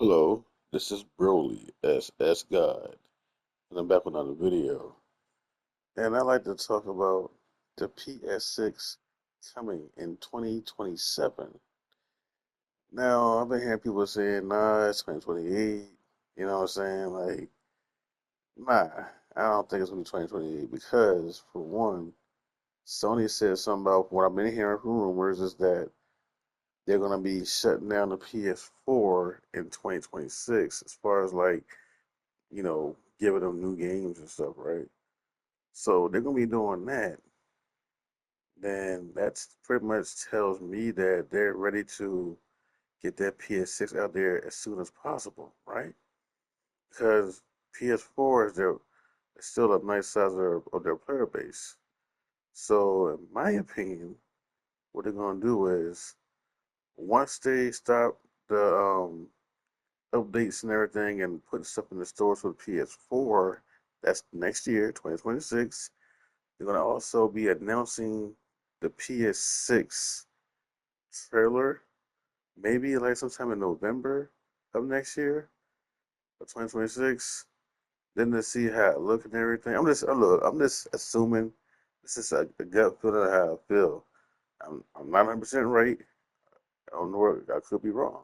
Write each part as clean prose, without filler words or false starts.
Hello, this is Broly, S God, and I'm back with another video. And I'd like to talk about the PS6 coming in 2027. Now, I've been hearing people saying, nah, it's 2028. You know what I'm saying? Like, nah, I don't think it's going to be 2028 because, for one, Sony said something about what I've been hearing from rumors is that they're going to be shutting down the PS4 in 2026 as far as like giving them new games and stuff, right? So they're gonna be doing that. Then that's pretty much tells me that they're ready to get that PS6 out there as soon as possible, right? Because PS4 is still a nice size of their player base. So in my opinion, what they're gonna do is once they stop the updates and everything and putting stuff in the stores for the PS4, that's next year, 2026. They're going to also be announcing the PS6 trailer, maybe like sometime in November of next year, of 2026. Then to see how it look and everything. I'm just assuming this is a gut feeling of how I feel. I'm not 100% right. I don't know. I could be wrong,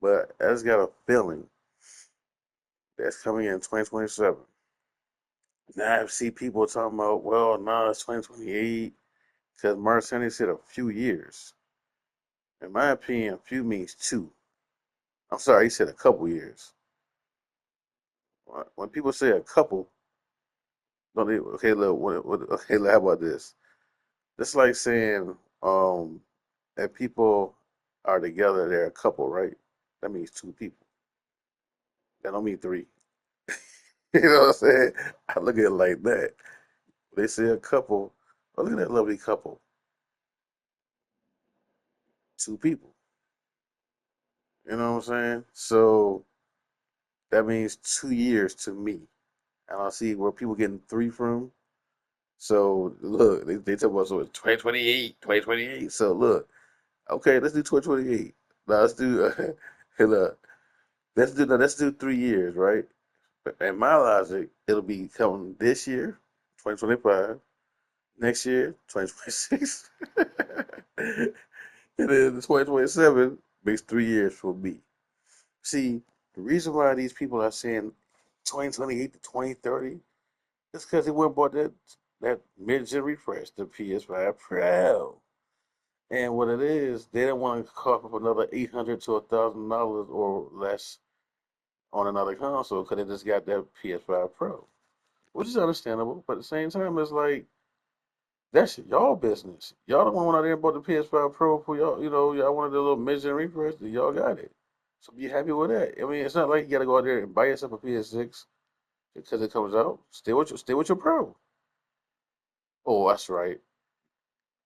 but I just got a feeling that's coming in 2027. Now I see people talking about, well, no, it's 2028 because Marcini said a few years. In my opinion, few means two. I'm sorry, he said a couple years. When people say a couple, don't they, okay, look, okay, look, how about this? That's like saying that people are together, they're a couple, right? That means two people. That don't mean three. You know what I'm saying? I look at it like that. They say a couple. Oh, look at that lovely couple. Two people. You know what I'm saying? So that means 2 years to me. And I see where people getting three from. So look, they talk about so it's 2028, 2028. So look, okay, let's do 2028. Now let's do hey, look, let's do 3 years, right? In my logic, it'll be coming this year, 2025, next year, 2026, and then 2027 makes 3 years for me. See, the reason why these people are saying 2028 to 2030 is because they went and bought that mid-gen refresh, the PS5 Pro. And what it is, they don't want to cough up another $800 to $1,000 or less on another console because they just got that PS5 Pro, which is understandable. But at the same time, it's like that's y'all business. Y'all the one went out there and bought the PS5 Pro for y'all. Y'all wanted a little mid-gen refresh. Y'all got it. So be happy with that. I mean, it's not like you got to go out there and buy yourself a PS6 because it comes out. Stay with your Pro. Oh, that's right.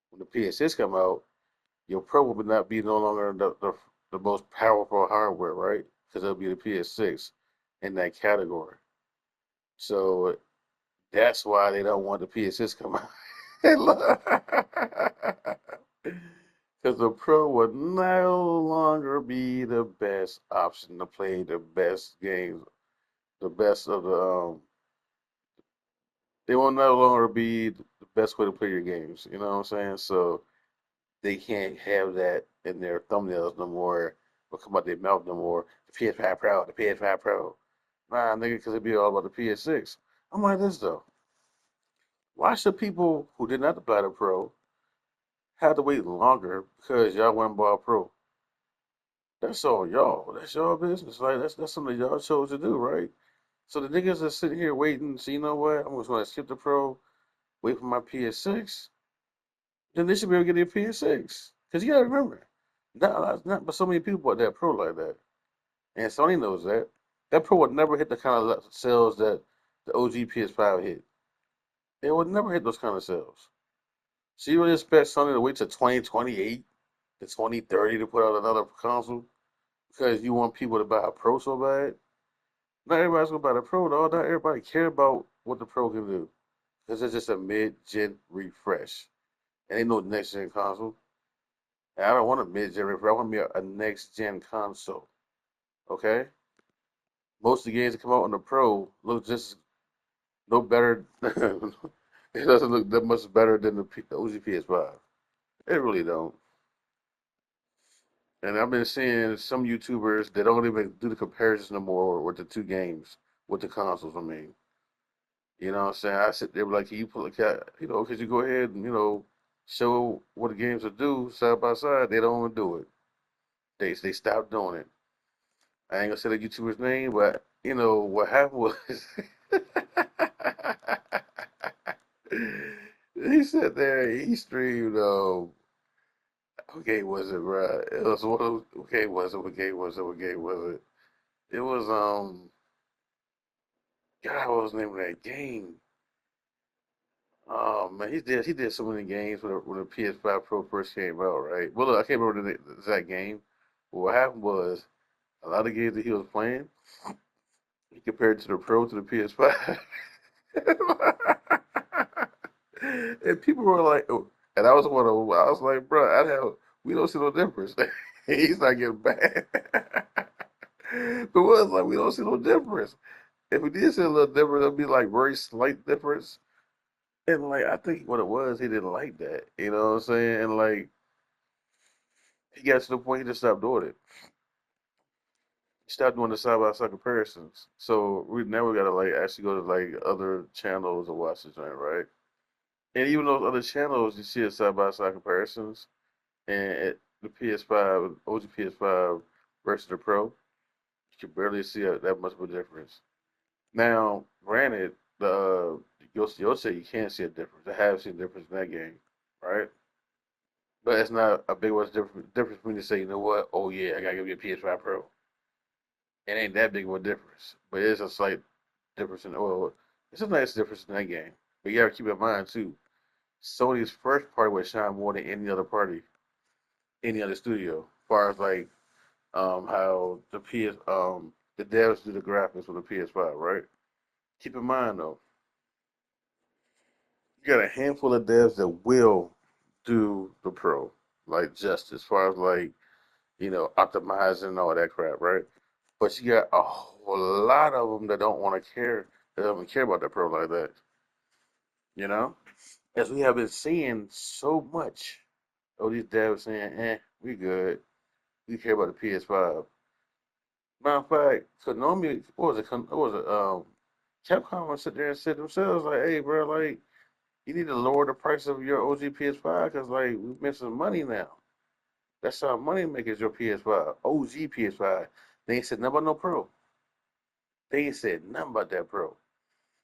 When the PS6 come out, your Pro will not be no longer the most powerful hardware, right? Because it'll be the PS6 in that category. So that's why they don't want the PS6 come out. Because the Pro would no longer be the best option to play the best games, the best of the they will no longer be the best way to play your games. You know what I'm saying? So they can't have that in their thumbnails no more or come out their mouth no more. The PS5 Pro, the PS5 Pro. Nah, nigga, because it be all about the PS6. I'm like this though. Why should people who did not buy the Pro have to wait longer because y'all went and bought a Pro? That's all y'all. That's y'all business. Like that's something y'all chose to do, right? So the niggas that sitting here waiting, so you know what? I'm just gonna skip the Pro, wait for my PS6. Then they should be able to get their PS6. Because you gotta remember, not but so many people bought that Pro like that. And Sony knows that. That Pro would never hit the kind of sales that the OG PS5 hit. It would never hit those kind of sales. So you really expect Sony to wait till 2028 to 2030 to put out another console because you want people to buy a Pro so bad? Not everybody's gonna buy the Pro, though. Not everybody care about what the Pro can do because it's just a mid-gen refresh. And ain't no next-gen console. And I don't want a mid-gen refresh. I want me a next-gen console. Okay, most of the games that come out on the Pro look just no better. It doesn't look that much better than the OG PS5. It really don't. And I've been seeing some YouTubers that don't even do the comparison no more with the two games, with the consoles. I mean, you know what I'm saying? I sit there like, can you put a cat, could you go ahead and, show what the games will do side by side? They don't want to do it. They stopped doing it. I ain't gonna say the YouTuber's name, but what happened was he sat there, he streamed what game was it, bro? It was one of what game was it? What game was it? What game was it? It was God, what was the name of that game? Oh man, he did so many games when the PS5 Pro first came out, right? Well, look, I can't remember the exact game. But what happened was a lot of games that he was playing, he compared to the Pro to the PS5, and people were like, oh, and I was one of them. I was like, bro, we don't see no difference. He's not getting bad, but was like we don't see no difference. If we did see a little difference, it'd be like very slight difference. And like I think what it was, he didn't like that. You know what I'm saying? And like he got to the point he just stopped doing it. He stopped doing the side by side comparisons. So we gotta like actually go to like other channels and watch the joint, right? And even those other channels, you see the side by side comparisons, and the PS5, OG PS5 versus the Pro, you can barely see that much of a difference. Now, granted, you'll say you can't see a difference. I have seen a difference in that game, right? But it's not a big much difference for me to say, you know what? Oh yeah, I gotta give you a PS5 Pro. It ain't that big of a difference, but it's a slight difference in oil. It's a nice difference in that game. But you gotta keep in mind too, Sony's first party would shine more than any other party, any other studio. As far as like how the devs do the graphics with the PS5, right? Keep in mind though, you got a handful of devs that will do the pro, like just as far as like optimizing and all that crap, right? But you got a whole lot of them that don't want to care, that don't care about the pro like that, you know? As we have been seeing so much of these devs saying, we good. We care about the PS5. Matter of fact, Konami, what was it, Capcom would sit there and sit themselves like, hey, bro, like, you need to lower the price of your OG PS5 because, like, we're missing money now. That's our money makers, your PS5, OG PS5. They ain't said nothing about no Pro. They ain't said nothing about that Pro.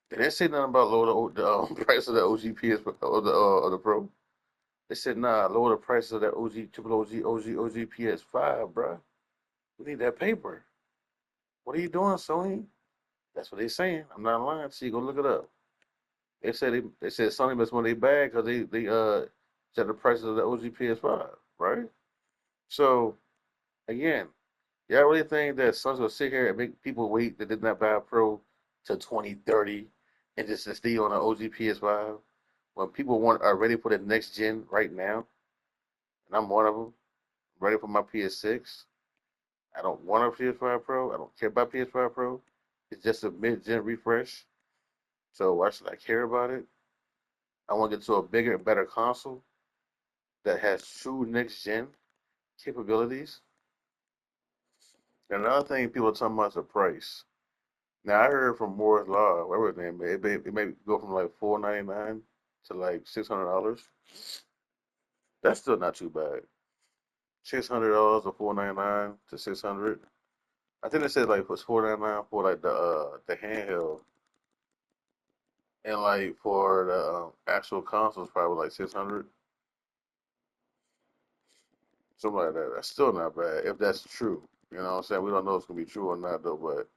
They didn't say nothing about lower the price of the OG PS5 or the Pro. They said, nah, lower the price of that OG, triple OG PS5, bruh. We need that paper. What are you doing, Sony? That's what they saying. I'm not lying to you. Go look it up. They said Sony must want their bag because they set the prices of the OG PS5, right? So again, y'all really think that Sony's gonna sit here and make people wait that did not buy a Pro to 2030 and just to stay on an OG PS5 when people are ready for the next gen right now? And I'm one of them. I'm ready for my PS6. I don't want a PS5 Pro. I don't care about PS5 Pro. It's just a mid-gen refresh. So why should I care about it? I want to get to a bigger and better console that has true next-gen capabilities. And another thing people are talking about is the price. Now I heard from Moore's Law, whatever his name, it may go from like $499 to like $600. That's still not too bad. $600 or $499 to 600. I think they said like it was $499 for like the handheld, and like for the actual consoles, probably like 600, something like that. That's still not bad if that's true. You know what I'm saying? We don't know if it's gonna be true or not though, but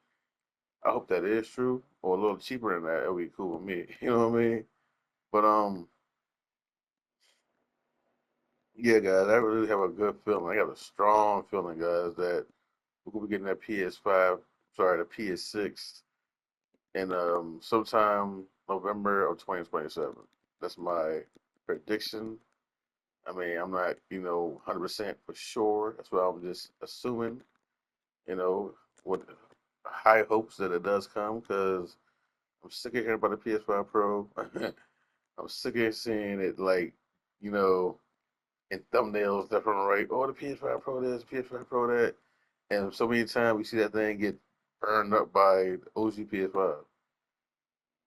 I hope that is true or a little cheaper than that. It'll be cool with me. You know what I mean? But yeah, guys, I really have a good feeling. I got a strong feeling, guys, that we're gonna be getting that PS5, sorry, the PS6, in sometime November of 2027. That's my prediction. I mean, I'm not, 100% for sure. That's what I'm just assuming, you know. with high hopes that it does come because I'm sick of hearing about the PS5 Pro. I'm sick of seeing it like, you know, in thumbnails left and right. Oh, the PS5 Pro this, PS5 Pro that. And so many times we see that thing get burned up by the OG PS5.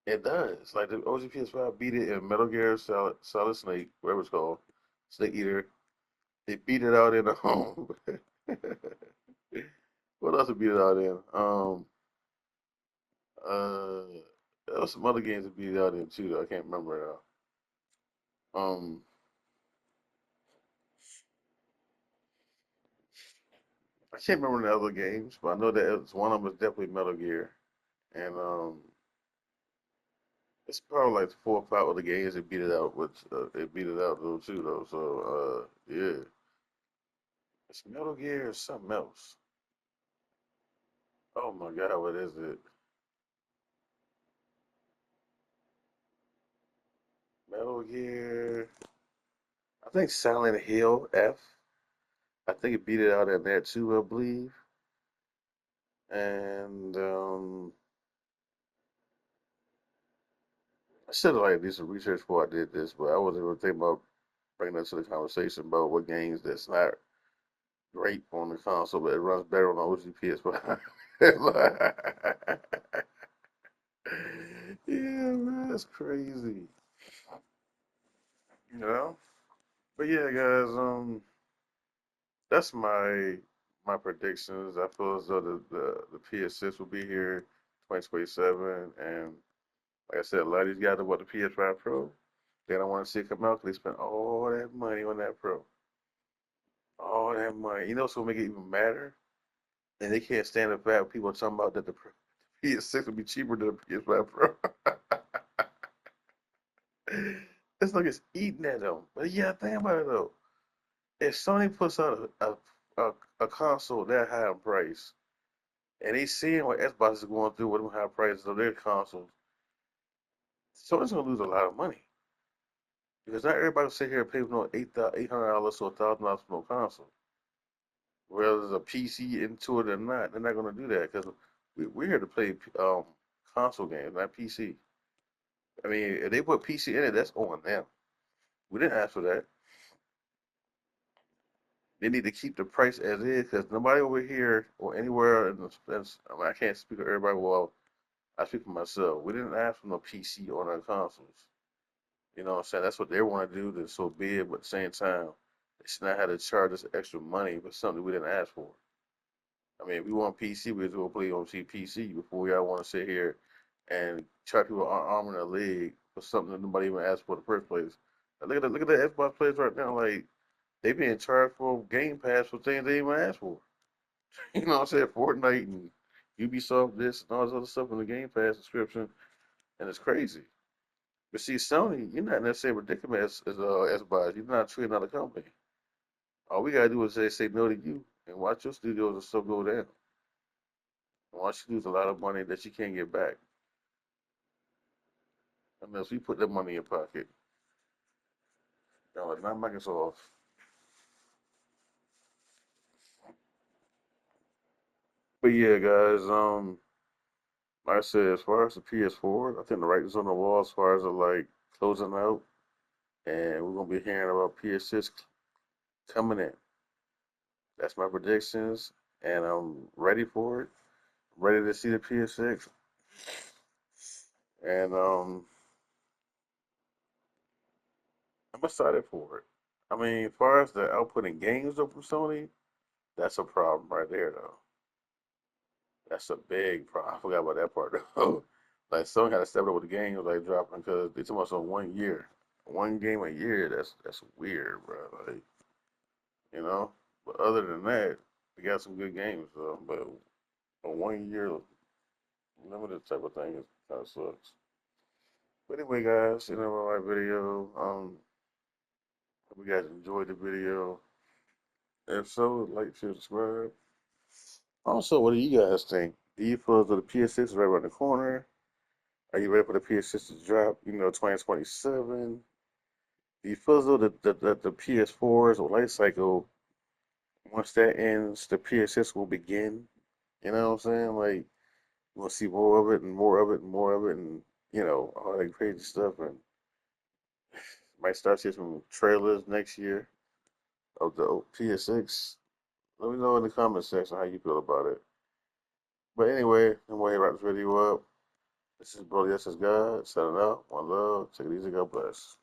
It does. Like the OG PS5 beat it in Metal Gear Solid Snake, whatever it's called, Snake Eater. They beat it out in the home. What else did beat it out in? Uh, there was some other games that beat it out in too. Though. I can't remember now. I can't remember the other games, but I know that one of them was definitely Metal Gear, and it's probably like 4 or 5 other games that beat it out. Which it beat it out though too though. So yeah, it's Metal Gear or something else. Oh my God, what is it? Metal Gear. I think Silent Hill F. I think it beat it out in there too, I believe. And I should have like did some research before I did this, but I wasn't even thinking about bringing that to the conversation about what games that's not great on the console, but it runs better on the OG PS5. Yeah, man, that's crazy. You know? But yeah, guys, that's my predictions. I feel as though the PS6 will be here 2027, and like I said, a lot of these guys about the PS5 Pro, they don't want to see it come out because they spent all that money on that Pro, all that money. You know, so make it even madder, and they can't stand the fact people are talking about that the PS6 will be cheaper than the PS5 Pro. It's like it's eating at them. But yeah, think about it though. If Sony puts out a console that high in price, and they seeing what Xbox is going through with them high prices of their consoles, Sony's gonna lose a lot of money because not everybody will sit here and pay no $800 or $1,000 for no console. Whether it's a PC into it or not, they're not gonna do that because we're here to play console games, not PC. I mean, if they put PC in it, that's on them. We didn't ask for that. They need to keep the price as is because nobody over here or anywhere in I mean, I can't speak for everybody. Well, I speak for myself. We didn't ask for no PC on our consoles. You know what I'm saying? That's what they want to do. That's so big, but at the same time, they should not have to charge us extra money for something we didn't ask for. I mean, if we want PC, we just go play on PC before y'all want to sit here and charge people an arm and a leg for something that nobody even asked for in the first place. Look at the Xbox players right now. Like they being charged for Game Pass for things they didn't even ask for. You know what I'm saying? Fortnite and Ubisoft this and all this other stuff in the Game Pass subscription, and it's crazy. But see, Sony, you're not necessarily predicament as Xbox. You're not treating another company. All we gotta do is say no to you and watch your studios and stuff go down. And watch you lose a lot of money that you can't get back unless we put that money in your pocket. No, not Microsoft. But yeah, guys, like I said, as far as the PS4, I think the writing's on the wall as far as like closing out, and we're gonna be hearing about PS6 coming in. That's my predictions, and I'm ready for it. Ready to see the PS6, and I'm excited for it. I mean, as far as the outputting games though from Sony, that's a problem right there though. That's a big problem. I forgot about that part though. Like Sony had to step up with the games like dropping because they took us on 1 year, 1 game a year. That's weird, bro. Like you know. But other than that, we got some good games though. But a 1 year limited type of thing is kind of sucks. But anyway, guys, you know my video. Hope you guys enjoyed the video. If so, like, share, subscribe. Also, what do you guys think? Do you feel that the PS6 is right around the corner? Are you ready for the PS6 to drop? 2027. Do you feel as though that the PS4's life cycle, once that ends, the PS6 will begin? You know what I'm saying? Like, we'll see more of it and more of it and more of it, and all that crazy stuff. And might start seeing some trailers next year of the PS6. Let me know in the comment section how you feel about it. But anyway, I'm going to wrap this video up. This is Brody, this is God, signing out. One love. Take it easy. God bless.